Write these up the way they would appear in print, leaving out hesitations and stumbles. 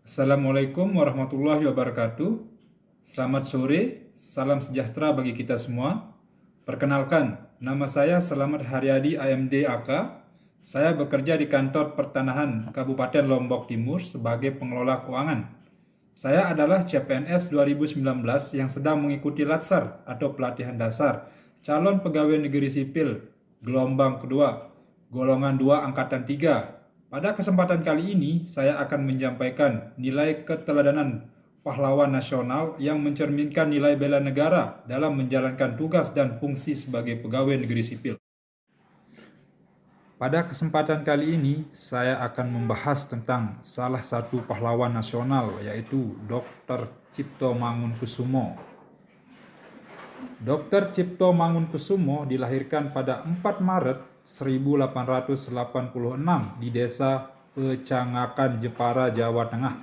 Assalamualaikum warahmatullahi wabarakatuh. Selamat sore, salam sejahtera bagi kita semua. Perkenalkan, nama saya Selamat Haryadi AMD AK. Saya bekerja di Kantor Pertanahan Kabupaten Lombok Timur sebagai pengelola keuangan. Saya adalah CPNS 2019 yang sedang mengikuti Latsar atau pelatihan dasar calon pegawai negeri sipil gelombang kedua, golongan 2 angkatan 3. Pada kesempatan kali ini, saya akan menyampaikan nilai keteladanan pahlawan nasional yang mencerminkan nilai bela negara dalam menjalankan tugas dan fungsi sebagai pegawai negeri sipil. Pada kesempatan kali ini, saya akan membahas tentang salah satu pahlawan nasional, yaitu Dr. Cipto Mangunkusumo. Dr. Cipto Mangunkusumo dilahirkan pada 4 Maret 1886 di desa Pecangakan, Jepara, Jawa Tengah.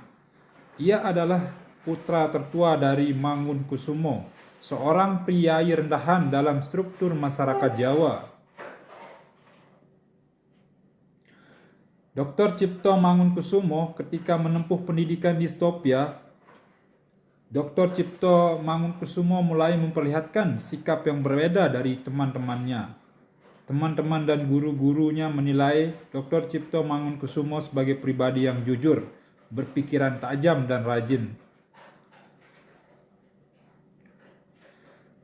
Ia adalah putra tertua dari Mangunkusumo, seorang priai rendahan dalam struktur masyarakat Jawa. Dr. Cipto Mangunkusumo ketika menempuh pendidikan di Ethiopia, Dr. Cipto Mangunkusumo mulai memperlihatkan sikap yang berbeda dari teman-temannya. Teman-teman dan guru-gurunya menilai Dr. Cipto Mangunkusumo sebagai pribadi yang jujur, berpikiran tajam dan rajin.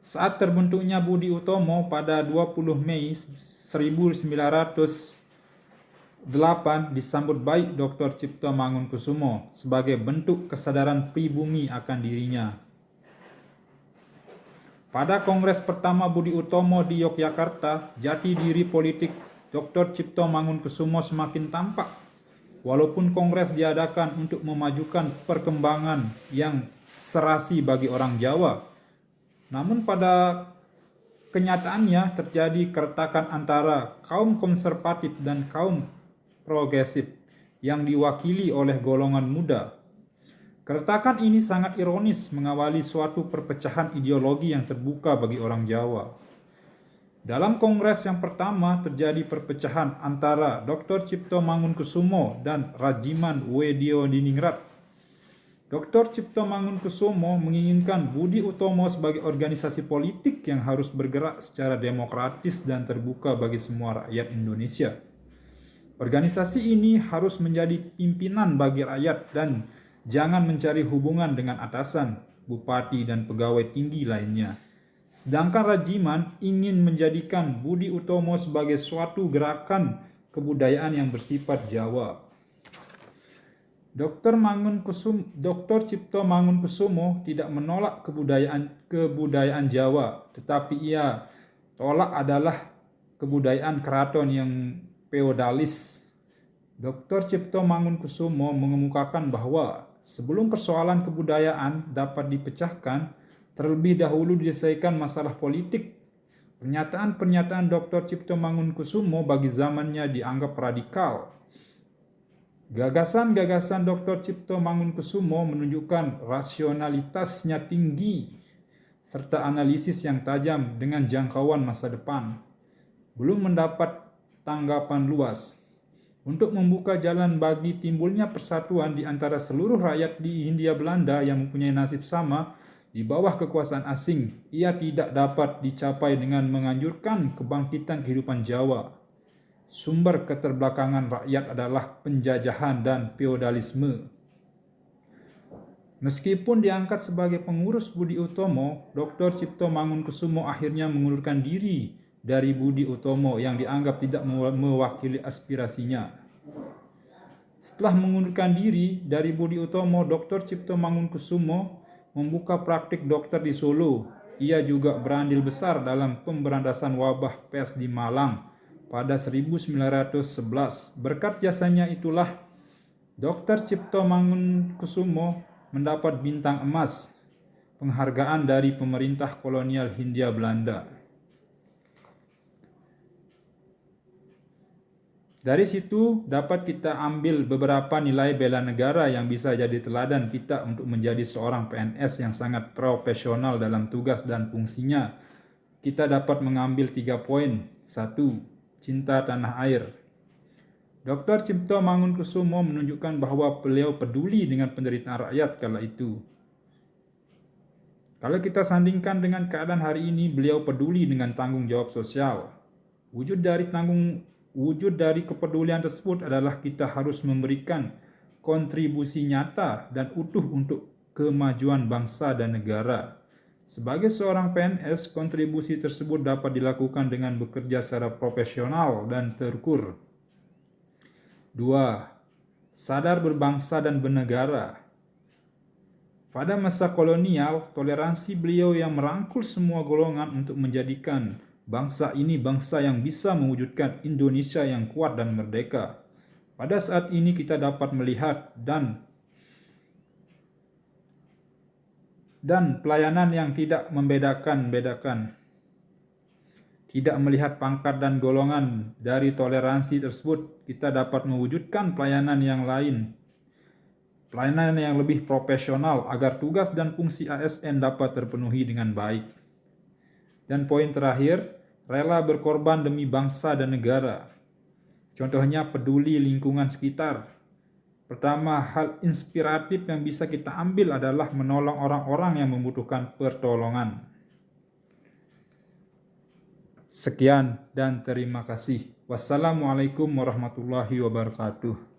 Saat terbentuknya Budi Utomo pada 20 Mei 1908 disambut baik Dr. Cipto Mangunkusumo sebagai bentuk kesadaran pribumi akan dirinya. Pada Kongres pertama Budi Utomo di Yogyakarta, jati diri politik Dr. Cipto Mangunkusumo semakin tampak. Walaupun kongres diadakan untuk memajukan perkembangan yang serasi bagi orang Jawa, namun pada kenyataannya terjadi keretakan antara kaum konservatif dan kaum progresif yang diwakili oleh golongan muda. Keretakan ini sangat ironis mengawali suatu perpecahan ideologi yang terbuka bagi orang Jawa. Dalam kongres yang pertama terjadi perpecahan antara Dr. Cipto Mangunkusumo dan Rajiman Weddiodiningrat. Dr. Cipto Mangunkusumo menginginkan Budi Utomo sebagai organisasi politik yang harus bergerak secara demokratis dan terbuka bagi semua rakyat Indonesia. Organisasi ini harus menjadi pimpinan bagi rakyat dan jangan mencari hubungan dengan atasan, bupati, dan pegawai tinggi lainnya. Sedangkan Rajiman ingin menjadikan Budi Utomo sebagai suatu gerakan kebudayaan yang bersifat Jawa. Dr. Cipto Mangunkusumo tidak menolak kebudayaan Jawa, tetapi ia tolak adalah kebudayaan keraton yang feodalis. Dr. Cipto Mangunkusumo mengemukakan bahwa sebelum persoalan kebudayaan dapat dipecahkan, terlebih dahulu diselesaikan masalah politik. Pernyataan-pernyataan Dr. Cipto Mangunkusumo bagi zamannya dianggap radikal. Gagasan-gagasan Dr. Cipto Mangunkusumo menunjukkan rasionalitasnya tinggi, serta analisis yang tajam dengan jangkauan masa depan. Belum mendapat tanggapan luas. Untuk membuka jalan bagi timbulnya persatuan di antara seluruh rakyat di Hindia Belanda yang mempunyai nasib sama di bawah kekuasaan asing, ia tidak dapat dicapai dengan menganjurkan kebangkitan kehidupan Jawa. Sumber keterbelakangan rakyat adalah penjajahan dan feodalisme. Meskipun diangkat sebagai pengurus Budi Utomo, Dr. Cipto Mangunkusumo akhirnya mengundurkan diri dari Budi Utomo yang dianggap tidak mewakili aspirasinya. Setelah mengundurkan diri dari Budi Utomo, Dr. Cipto Mangunkusumo membuka praktik dokter di Solo. Ia juga berandil besar dalam pemberantasan wabah pes di Malang pada 1911. Berkat jasanya itulah Dr. Cipto Mangunkusumo mendapat bintang emas, penghargaan dari pemerintah kolonial Hindia Belanda. Dari situ dapat kita ambil beberapa nilai bela negara yang bisa jadi teladan kita untuk menjadi seorang PNS yang sangat profesional dalam tugas dan fungsinya. Kita dapat mengambil 3 poin. 1. Cinta tanah air. Dr. Cipto Mangunkusumo menunjukkan bahwa beliau peduli dengan penderitaan rakyat kala itu. Kalau kita sandingkan dengan keadaan hari ini, beliau peduli dengan tanggung jawab sosial. Wujud dari kepedulian tersebut adalah kita harus memberikan kontribusi nyata dan utuh untuk kemajuan bangsa dan negara. Sebagai seorang PNS, kontribusi tersebut dapat dilakukan dengan bekerja secara profesional dan terukur. 2. Sadar berbangsa dan bernegara. Pada masa kolonial, toleransi beliau yang merangkul semua golongan untuk menjadikan bangsa ini bangsa yang bisa mewujudkan Indonesia yang kuat dan merdeka. Pada saat ini kita dapat melihat dan pelayanan yang tidak membedakan, tidak melihat pangkat dan golongan. Dari toleransi tersebut, kita dapat mewujudkan pelayanan yang lain, pelayanan yang lebih profesional agar tugas dan fungsi ASN dapat terpenuhi dengan baik. Dan poin terakhir, rela berkorban demi bangsa dan negara. Contohnya peduli lingkungan sekitar. Pertama, hal inspiratif yang bisa kita ambil adalah menolong orang-orang yang membutuhkan pertolongan. Sekian dan terima kasih. Wassalamualaikum warahmatullahi wabarakatuh.